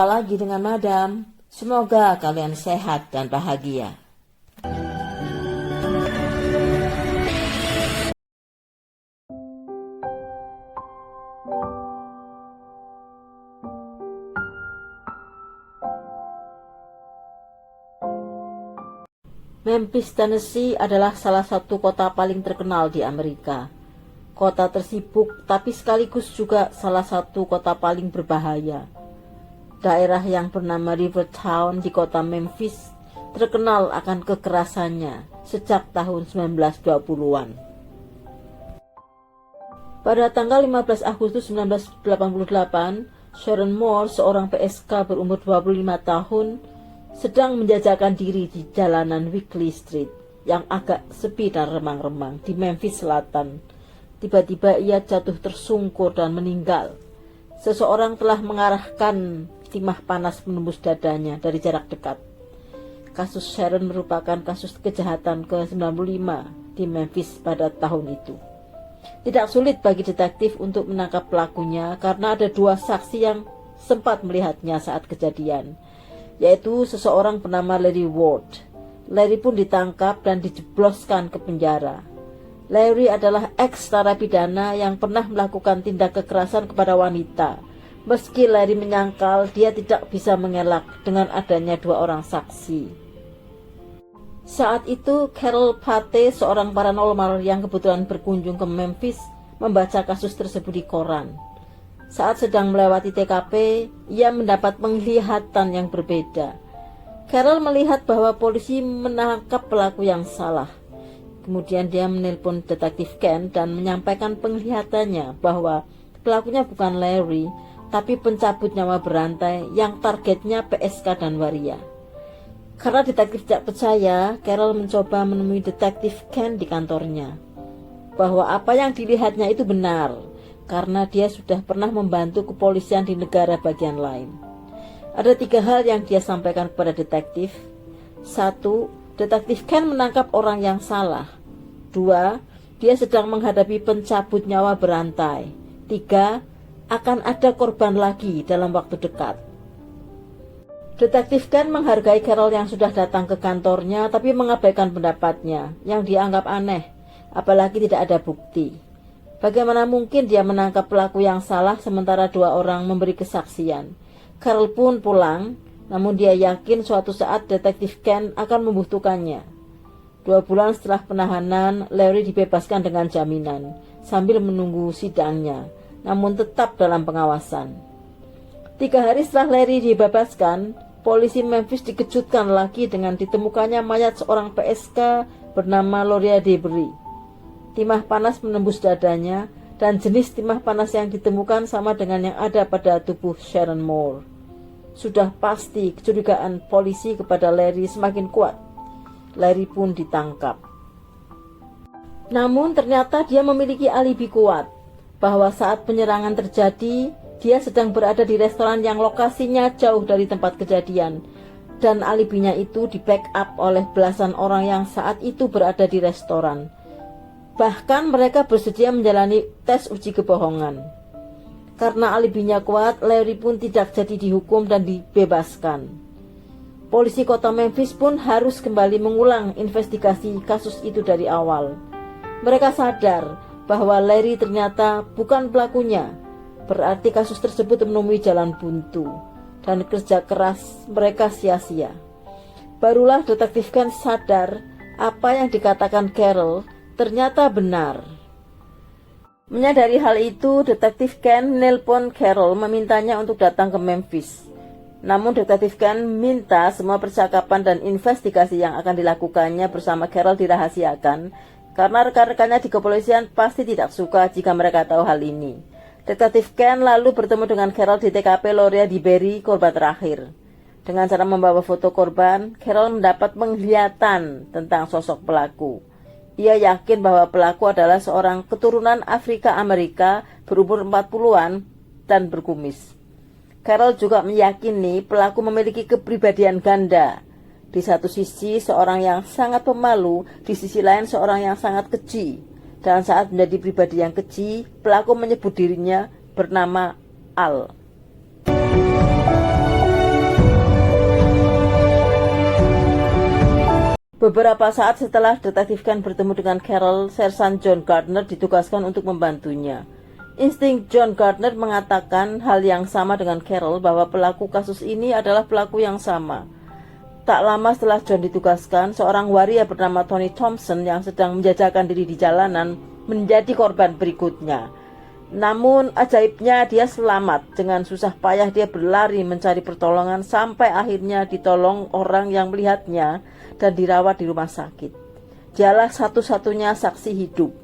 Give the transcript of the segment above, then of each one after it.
Jumpa lagi dengan Madam. Semoga kalian sehat dan bahagia. Memphis, Tennessee adalah salah satu kota paling terkenal di Amerika. Kota tersibuk, tapi sekaligus juga salah satu kota paling berbahaya. Daerah yang bernama Rivertown di kota Memphis terkenal akan kekerasannya sejak tahun 1920-an. Pada tanggal 15 Agustus 1988, Sharon Moore, seorang PSK berumur 25 tahun, sedang menjajakan diri di jalanan Weekly Street yang agak sepi dan remang-remang di Memphis Selatan. Tiba-tiba ia jatuh tersungkur dan meninggal. Seseorang telah mengarahkan timah panas menembus dadanya dari jarak dekat. Kasus Sharon merupakan kasus kejahatan ke-95 di Memphis pada tahun itu. Tidak sulit bagi detektif untuk menangkap pelakunya karena ada dua saksi yang sempat melihatnya saat kejadian, yaitu seseorang bernama Larry Ward. Larry pun ditangkap dan dijebloskan ke penjara. Larry adalah ex-narapidana yang pernah melakukan tindak kekerasan kepada wanita. Meski Larry menyangkal, dia tidak bisa mengelak dengan adanya dua orang saksi. Saat itu, Carol Pate, seorang paranormal yang kebetulan berkunjung ke Memphis, membaca kasus tersebut di koran. Saat sedang melewati TKP, ia mendapat penglihatan yang berbeda. Carol melihat bahwa polisi menangkap pelaku yang salah. Kemudian dia menelpon detektif Ken dan menyampaikan penglihatannya bahwa pelakunya bukan Larry, tapi pencabut nyawa berantai yang targetnya PSK dan waria. Karena detektif tidak percaya, Carol mencoba menemui detektif Ken di kantornya, bahwa apa yang dilihatnya itu benar, karena dia sudah pernah membantu kepolisian di negara bagian lain. Ada 3 hal yang dia sampaikan kepada detektif. 1. Detektif Ken menangkap orang yang salah. 2. Dia sedang menghadapi pencabut nyawa berantai. 3. Akan ada korban lagi dalam waktu dekat. Detektif Ken menghargai Carol yang sudah datang ke kantornya, tapi mengabaikan pendapatnya yang dianggap aneh, apalagi tidak ada bukti. Bagaimana mungkin dia menangkap pelaku yang salah sementara 2 orang memberi kesaksian? Carol pun pulang, namun dia yakin suatu saat detektif Ken akan membutuhkannya. 2 bulan setelah penahanan, Larry dibebaskan dengan jaminan sambil menunggu sidangnya, namun tetap dalam pengawasan. 3 hari setelah Larry dibebaskan, polisi Memphis dikejutkan lagi dengan ditemukannya mayat seorang PSK bernama Loria Debris. Timah panas menembus dadanya, dan jenis timah panas yang ditemukan sama dengan yang ada pada tubuh Sharon Moore. Sudah pasti kecurigaan polisi kepada Larry semakin kuat. Larry pun ditangkap. Namun ternyata dia memiliki alibi kuat, bahwa saat penyerangan terjadi, dia sedang berada di restoran yang lokasinya jauh dari tempat kejadian, dan alibinya itu di-backup oleh belasan orang yang saat itu berada di restoran. Bahkan mereka bersedia menjalani tes uji kebohongan. Karena alibinya kuat, Larry pun tidak jadi dihukum dan dibebaskan. Polisi kota Memphis pun harus kembali mengulang investigasi kasus itu dari awal. Mereka sadar bahwa Larry ternyata bukan pelakunya. Berarti kasus tersebut menemui jalan buntu, dan kerja keras mereka sia-sia. Barulah detektif Ken sadar apa yang dikatakan Carol ternyata benar. Menyadari hal itu, detektif Ken nelpon Carol memintanya untuk datang ke Memphis. Namun detektif Ken minta semua percakapan dan investigasi yang akan dilakukannya bersama Carol dirahasiakan, karena rekan-rekannya di kepolisian pasti tidak suka jika mereka tahu hal ini. Detektif Ken lalu bertemu dengan Carol di TKP Loria Debris, korban terakhir. Dengan cara membawa foto korban, Carol mendapat penglihatan tentang sosok pelaku. Ia yakin bahwa pelaku adalah seorang keturunan Afrika Amerika berumur 40-an dan berkumis. Carol juga meyakini pelaku memiliki kepribadian ganda. Di satu sisi seorang yang sangat pemalu, di sisi lain seorang yang sangat keji. Dan saat menjadi pribadi yang keji, pelaku menyebut dirinya bernama Al. Beberapa saat setelah detektif Ken bertemu dengan Carol, Sersan John Gardner ditugaskan untuk membantunya. Insting John Gardner mengatakan hal yang sama dengan Carol, bahwa pelaku kasus ini adalah pelaku yang sama. Tak lama setelah John ditugaskan, seorang waria bernama Tony Thompson yang sedang menjajakan diri di jalanan menjadi korban berikutnya. Namun ajaibnya dia selamat. Dengan susah payah dia berlari mencari pertolongan sampai akhirnya ditolong orang yang melihatnya dan dirawat di rumah sakit. Dialah satu-satunya saksi hidup.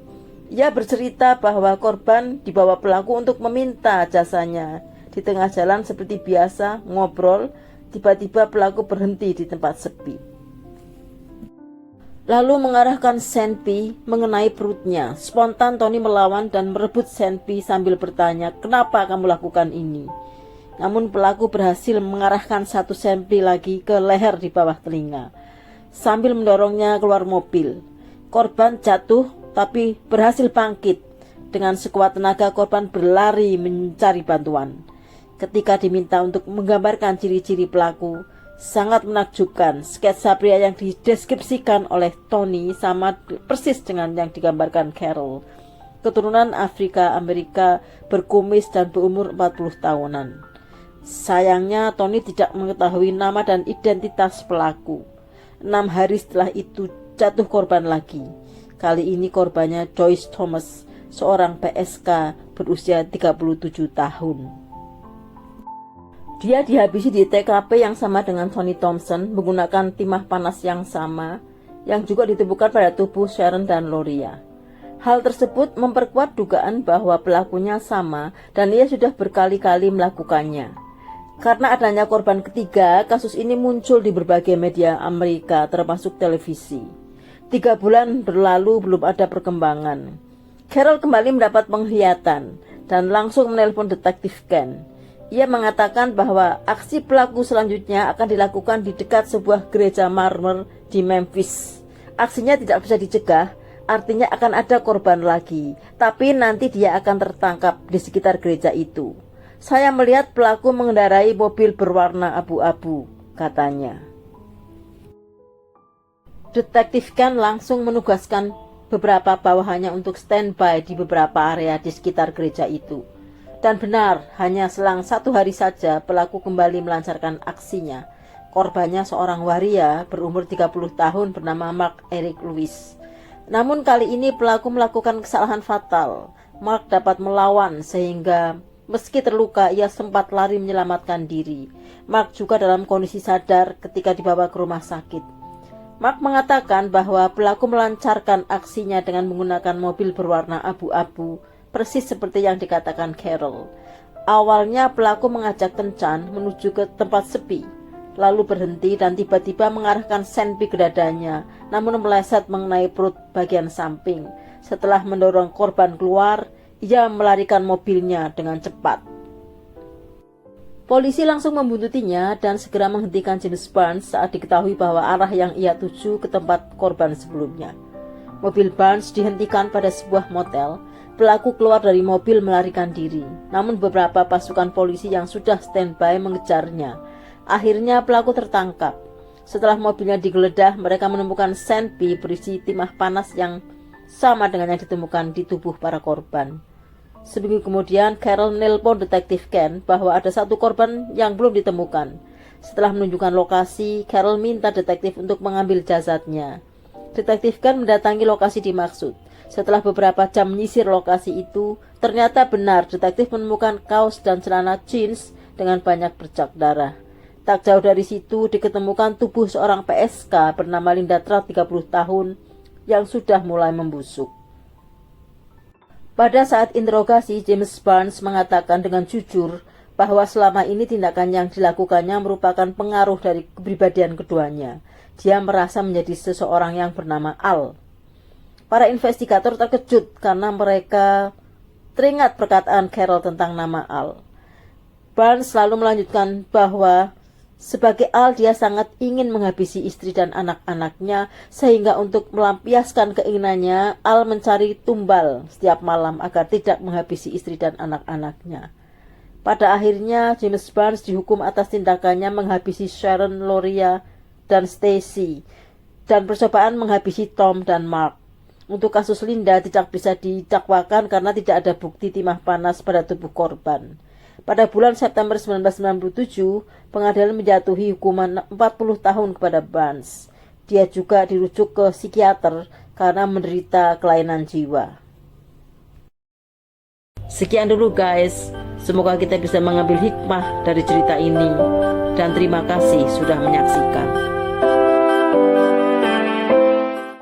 Ia bercerita bahwa korban dibawa pelaku untuk meminta jasanya. Di tengah jalan seperti biasa ngobrol, tiba-tiba pelaku berhenti di tempat sepi. Lalu mengarahkan senpi mengenai perutnya. Spontan Tony melawan dan merebut senpi sambil bertanya, "Kenapa kamu lakukan ini?" Namun pelaku berhasil mengarahkan satu senpi lagi ke leher di bawah telinga, sambil mendorongnya keluar mobil. Korban jatuh tapi berhasil bangkit. Dengan sekuat tenaga korban berlari mencari bantuan. Ketika diminta untuk menggambarkan ciri-ciri pelaku, sangat menakjubkan. Sketsa pria yang dideskripsikan oleh Tony sama persis dengan yang digambarkan Carol. Keturunan Afrika Amerika, berkumis dan berumur 40 tahunan. Sayangnya Tony tidak mengetahui nama dan identitas pelaku. 6 hari setelah itu jatuh korban lagi. Kali ini korbannya Joyce Thomas, seorang PSK berusia 37 tahun. Dia dihabisi di TKP yang sama dengan Tony Thompson menggunakan timah panas yang sama yang juga ditemukan pada tubuh Sharon dan Loria. Hal tersebut memperkuat dugaan bahwa pelakunya sama dan ia sudah berkali-kali melakukannya. Karena adanya korban ketiga, kasus ini muncul di berbagai media Amerika termasuk televisi. 3 bulan berlalu belum ada perkembangan. Carol kembali mendapat penglihatan dan langsung menelpon detektif Ken. Ia mengatakan bahwa aksi pelaku selanjutnya akan dilakukan di dekat sebuah gereja marmer di Memphis. Aksinya tidak bisa dicegah, artinya akan ada korban lagi, tapi nanti dia akan tertangkap di sekitar gereja itu. Saya melihat pelaku mengendarai mobil berwarna abu-abu, katanya. Detektif Ken langsung menugaskan beberapa bawahannya untuk standby di beberapa area di sekitar gereja itu. Dan benar, hanya selang 1 hari saja pelaku kembali melancarkan aksinya. Korbannya seorang waria berumur 30 tahun bernama Mark Eric Lewis. Namun kali ini pelaku melakukan kesalahan fatal. Mark dapat melawan sehingga meski terluka ia sempat lari menyelamatkan diri. Mark juga dalam kondisi sadar ketika dibawa ke rumah sakit. Mark mengatakan bahwa pelaku melancarkan aksinya dengan menggunakan mobil berwarna abu-abu, persis seperti yang dikatakan Carol. Awalnya pelaku mengajak kencan menuju ke tempat sepi, lalu berhenti dan tiba-tiba mengarahkan senpi ke dadanya, namun meleset mengenai perut bagian samping. Setelah mendorong korban keluar, ia melarikan mobilnya dengan cepat. Polisi langsung membuntutinya dan segera menghentikan James Barnes saat diketahui bahwa arah yang ia tuju ke tempat korban sebelumnya. Mobil Barnes dihentikan pada sebuah motel. Pelaku keluar dari mobil melarikan diri, namun beberapa pasukan polisi yang sudah standby mengejarnya. Akhirnya pelaku tertangkap. Setelah mobilnya digeledah, mereka menemukan senpi berisi timah panas yang sama dengan yang ditemukan di tubuh para korban. Seminggu kemudian, Carol nelpon detektif Ken bahwa ada satu korban yang belum ditemukan. Setelah menunjukkan lokasi, Carol minta detektif untuk mengambil jasadnya. Detektif Ken mendatangi lokasi dimaksud. Setelah beberapa jam menyisir lokasi itu, ternyata benar detektif menemukan kaos dan celana jeans dengan banyak bercak darah. Tak jauh dari situ diketemukan tubuh seorang PSK bernama Linda Trout 30 tahun yang sudah mulai membusuk. Pada saat interogasi, James Barnes mengatakan dengan jujur bahwa selama ini tindakan yang dilakukannya merupakan pengaruh dari kepribadian keduanya. Dia merasa menjadi seseorang yang bernama Al. Para investigator terkejut karena mereka teringat perkataan Carol tentang nama Al. Barnes selalu melanjutkan bahwa sebagai Al dia sangat ingin menghabisi istri dan anak-anaknya, sehingga untuk melampiaskan keinginannya Al mencari tumbal setiap malam agar tidak menghabisi istri dan anak-anaknya. Pada akhirnya James Barnes dihukum atas tindakannya menghabisi Sharon, Loria, dan Stacy. dan percobaan menghabisi Tom dan Mark. Untuk kasus Linda tidak bisa didakwakan karena tidak ada bukti timah panas pada tubuh korban. Pada bulan September 1997, pengadilan menjatuhi hukuman 40 tahun kepada Barnes. Dia juga dirujuk ke psikiater karena menderita kelainan jiwa. Sekian dulu guys, semoga kita bisa mengambil hikmah dari cerita ini, dan terima kasih sudah menyaksikan.